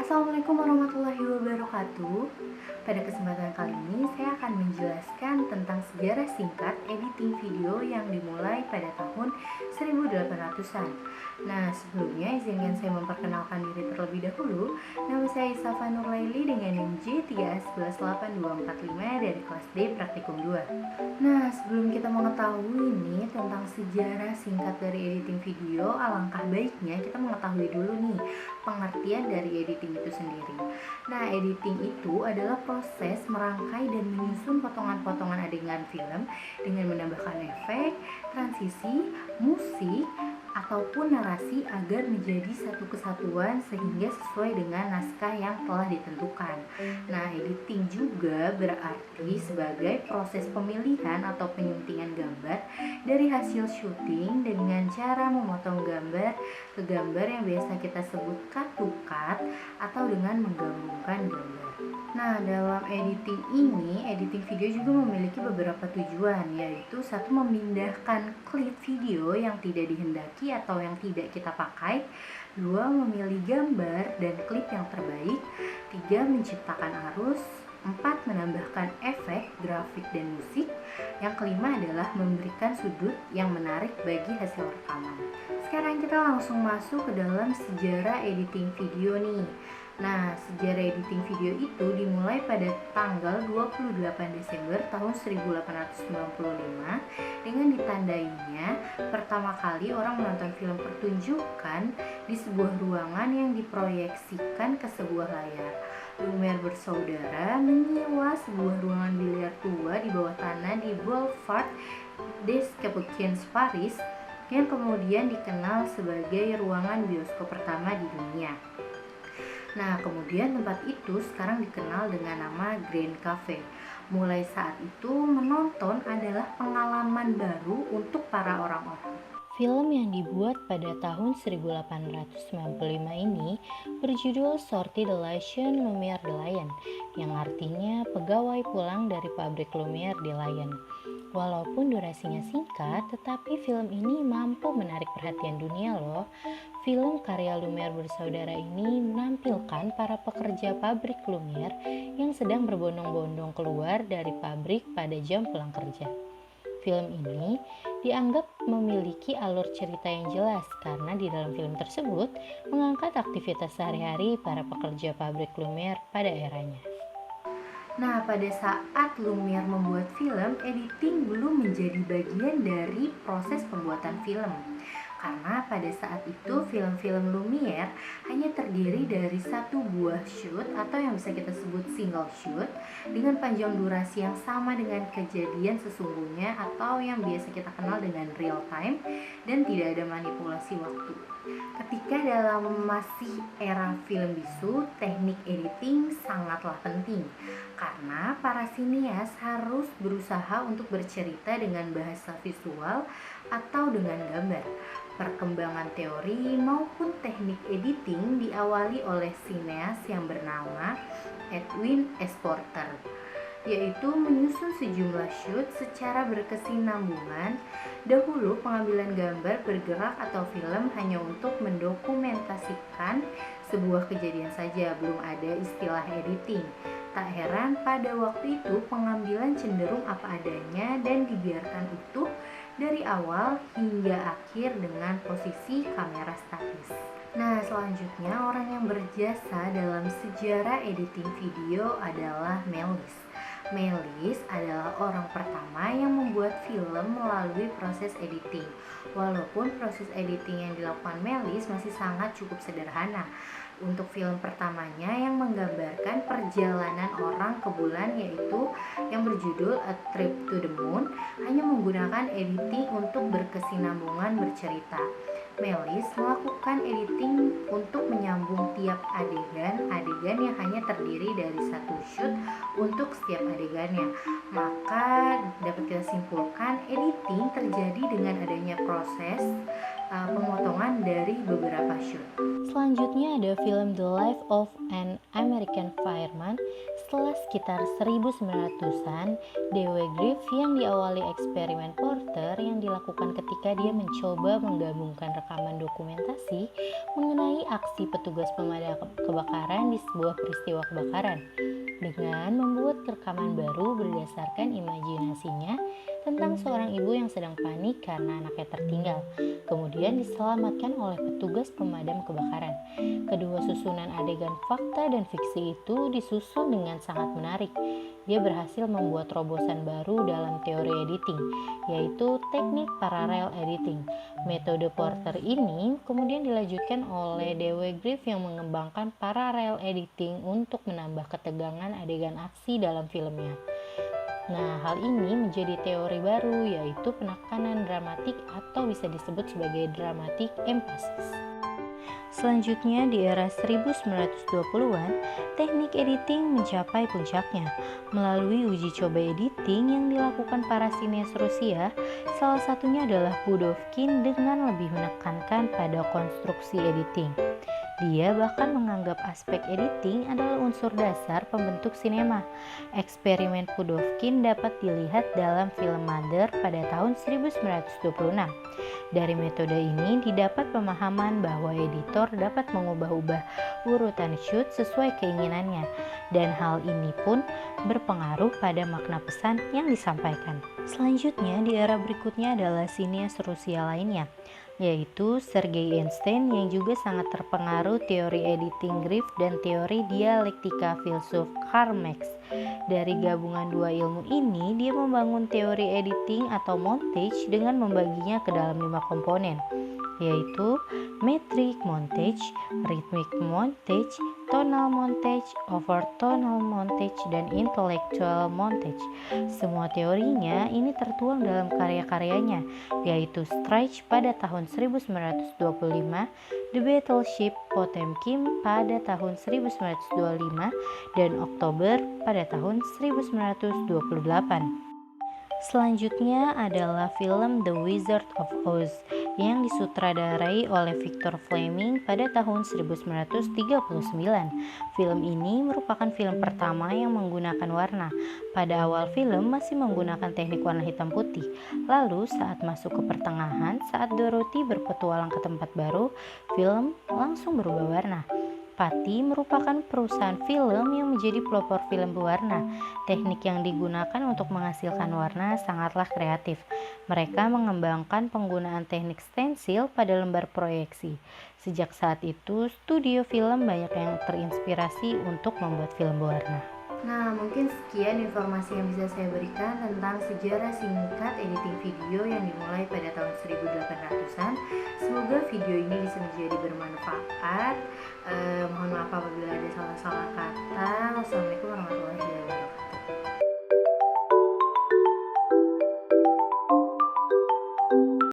Assalamualaikum warahmatullahi wabarakatuh. Pada kesempatan kali ini saya akan menjelaskan tentang sejarah singkat editing video yang dimulai pada tahun 1800-an. Nah, sebelumnya izinkan saya memperkenalkan diri terlebih dahulu. Nama saya Isafa Nurlaili dengan NIM J3118245 dari kelas D Praktikum 2. Nah, sebelum kita mengetahui nih tentang sejarah singkat dari editing video, alangkah baiknya kita mengetahui dulu nih pengertian dari editing itu sendiri. Nah, editing itu adalah proses merangkai dan menyusun potongan-potongan adegan film dengan menambahkan efek, transisi, musik, ataupun narasi agar menjadi satu kesatuan sehingga sesuai dengan naskah yang telah ditentukan. Nah, editing juga berarti sebagai proses pemilihan atau penyuntingan gambar dari hasil syuting dengan cara memotong gambar ke gambar yang biasa kita sebut cut to cut atau dengan menggabungkan gambar. Nah, dalam editing video juga memiliki beberapa tujuan, yaitu satu, memindahkan klip video yang tidak dihendaki atau yang tidak kita pakai. Dua, memilih gambar dan klip yang terbaik. Tiga, menciptakan arus. Empat, menambahkan efek, grafik, dan musik. Yang kelima adalah memberikan sudut yang menarik bagi hasil rekaman. Sekarang kita langsung masuk ke dalam sejarah editing video nih. Nah, sejarah editing video itu dimulai pada tanggal 28 Desember tahun 1895 dengan ditandainya pertama kali orang menonton film pertunjukan di sebuah ruangan yang diproyeksikan ke sebuah layar. Lumière bersaudara menyewa sebuah ruangan biliar tua di bawah tanah di Boulevard des Capucines, Paris, yang kemudian dikenal sebagai ruangan bioskop pertama di dunia. Nah, kemudian tempat itu sekarang dikenal dengan nama Grand Cafe. Mulai saat itu, menonton adalah pengalaman baru untuk para orang-orang. Film yang dibuat pada tahun 1895 ini berjudul Sortie de la Chaîne Lumière de Lyon, yang artinya pegawai pulang dari pabrik Lumière di Lyon. Walaupun durasinya singkat, tetapi film ini mampu menarik perhatian dunia loh. Film karya Lumière bersaudara ini menampilkan para pekerja pabrik Lumière yang sedang berbondong-bondong keluar dari pabrik pada jam pulang kerja. Film ini dianggap memiliki alur cerita yang jelas karena di dalam film tersebut mengangkat aktivitas sehari-hari para pekerja pabrik Lumière pada eranya. Nah, pada saat Lumière membuat film, editing belum menjadi bagian dari proses pembuatan film. Karena pada saat itu film-film Lumière hanya terdiri dari satu buah shoot atau yang bisa kita sebut single shoot dengan panjang durasi yang sama dengan kejadian sesungguhnya atau yang biasa kita kenal dengan real time, dan tidak ada manipulasi waktu. Ketika dalam masih era film bisu, teknik editing sangatlah penting karena para sinias harus berusaha untuk bercerita dengan bahasa visual atau dengan gambar. Perkembangan teori maupun teknik editing diawali oleh sineas yang bernama Edwin S. Porter, yaitu menyusun sejumlah shoot secara berkesinambungan. Dahulu pengambilan gambar bergerak atau film hanya untuk mendokumentasikan sebuah kejadian saja, belum ada istilah editing. Tak heran pada waktu itu pengambilan cenderung apa adanya dan dibiarkan utuh dari awal hingga akhir dengan posisi kamera statis. Nah, selanjutnya orang yang berjasa dalam sejarah editing video adalah Melis. Melis adalah orang pertama yang membuat film melalui proses editing. Walaupun proses editing yang dilakukan Melis masih sangat cukup sederhana. Untuk film pertamanya yang menggambarkan perjalanan orang ke bulan, yaitu yang berjudul A Trip to the Moon, hanya menggunakan editing untuk berkesinambungan bercerita. Melis melakukan editing untuk menyambung tiap adegan yang hanya terdiri dari satu shoot untuk setiap adegannya. Maka dapat kita simpulkan editing terjadi dengan adanya proses pemotongan dari beberapa shoot. Selanjutnya ada film The Life of an American Fireman. Setelah sekitar 1900-an, Dewey Griff yang diawali eksperimen Porter yang dilakukan ketika dia mencoba menggabungkan rekaman dokumentasi mengenai aksi petugas pemadam kebakaran di sebuah peristiwa kebakaran dengan membuat rekaman baru berdasarkan imajinasinya tentang seorang ibu yang sedang panik karena anaknya tertinggal, kemudian diselamatkan oleh petugas pemadam kebakaran. Kedua susunan adegan fakta dan fiksi itu disusun dengan sangat menarik. Dia berhasil membuat terobosan baru dalam teori editing, yaitu teknik parallel editing. Metode Porter ini kemudian dilanjutkan oleh Dewey Griff yang mengembangkan parallel editing untuk menambah ketegangan adegan aksi dalam filmnya. Nah, hal ini menjadi teori baru, yaitu penekanan dramatik atau bisa disebut sebagai dramatic emphasis. Selanjutnya di era 1920-an, teknik editing mencapai puncaknya. Melalui uji coba editing yang dilakukan para sineas Rusia, salah satunya adalah Budovkin dengan lebih menekankan pada konstruksi editing. Dia bahkan menganggap aspek editing adalah unsur dasar pembentuk sinema. Eksperimen Pudovkin dapat dilihat dalam film Mother pada tahun 1926. Dari metode ini didapat pemahaman bahwa editor dapat mengubah-ubah urutan shoot sesuai keinginannya, dan hal ini pun berpengaruh pada makna pesan yang disampaikan. Selanjutnya di era berikutnya adalah sineas Rusia lainnya, yaitu Sergei Einstein yang juga sangat terpengaruh teori editing Griff dan teori dialektika filsuf Karl Marx. Dari gabungan dua ilmu ini, dia membangun teori editing atau montage dengan membaginya ke dalam 5 komponen, yaitu metric montage, rhythmic montage, tonal montage, overtonal montage, dan intellectual montage. Semua teorinya ini tertuang dalam karya-karyanya, yaitu Streich pada tahun 1925, The Battleship Potemkin pada tahun 1925, dan Oktober pada tahun 1928. Selanjutnya adalah film The Wizard of Oz yang disutradarai oleh Victor Fleming pada tahun 1939. Film ini merupakan film pertama yang menggunakan warna. Pada awal film masih menggunakan teknik warna hitam putih. Lalu saat masuk ke pertengahan, saat Dorothy berpetualang ke tempat baru, film langsung berubah warna. Patty merupakan perusahaan film yang menjadi pelopor film berwarna. Teknik yang digunakan untuk menghasilkan warna sangatlah kreatif. Mereka mengembangkan penggunaan teknik stensil pada lembar proyeksi. Sejak saat itu, studio film banyak yang terinspirasi untuk membuat film berwarna. Nah, mungkin sekian informasi yang bisa saya berikan tentang sejarah singkat editing video yang dimulai pada tahun 1800-an. Semoga video ini bisa menjadi bermanfaat. Mohon maaf apabila ada salah-salah kata. Wassalamualaikum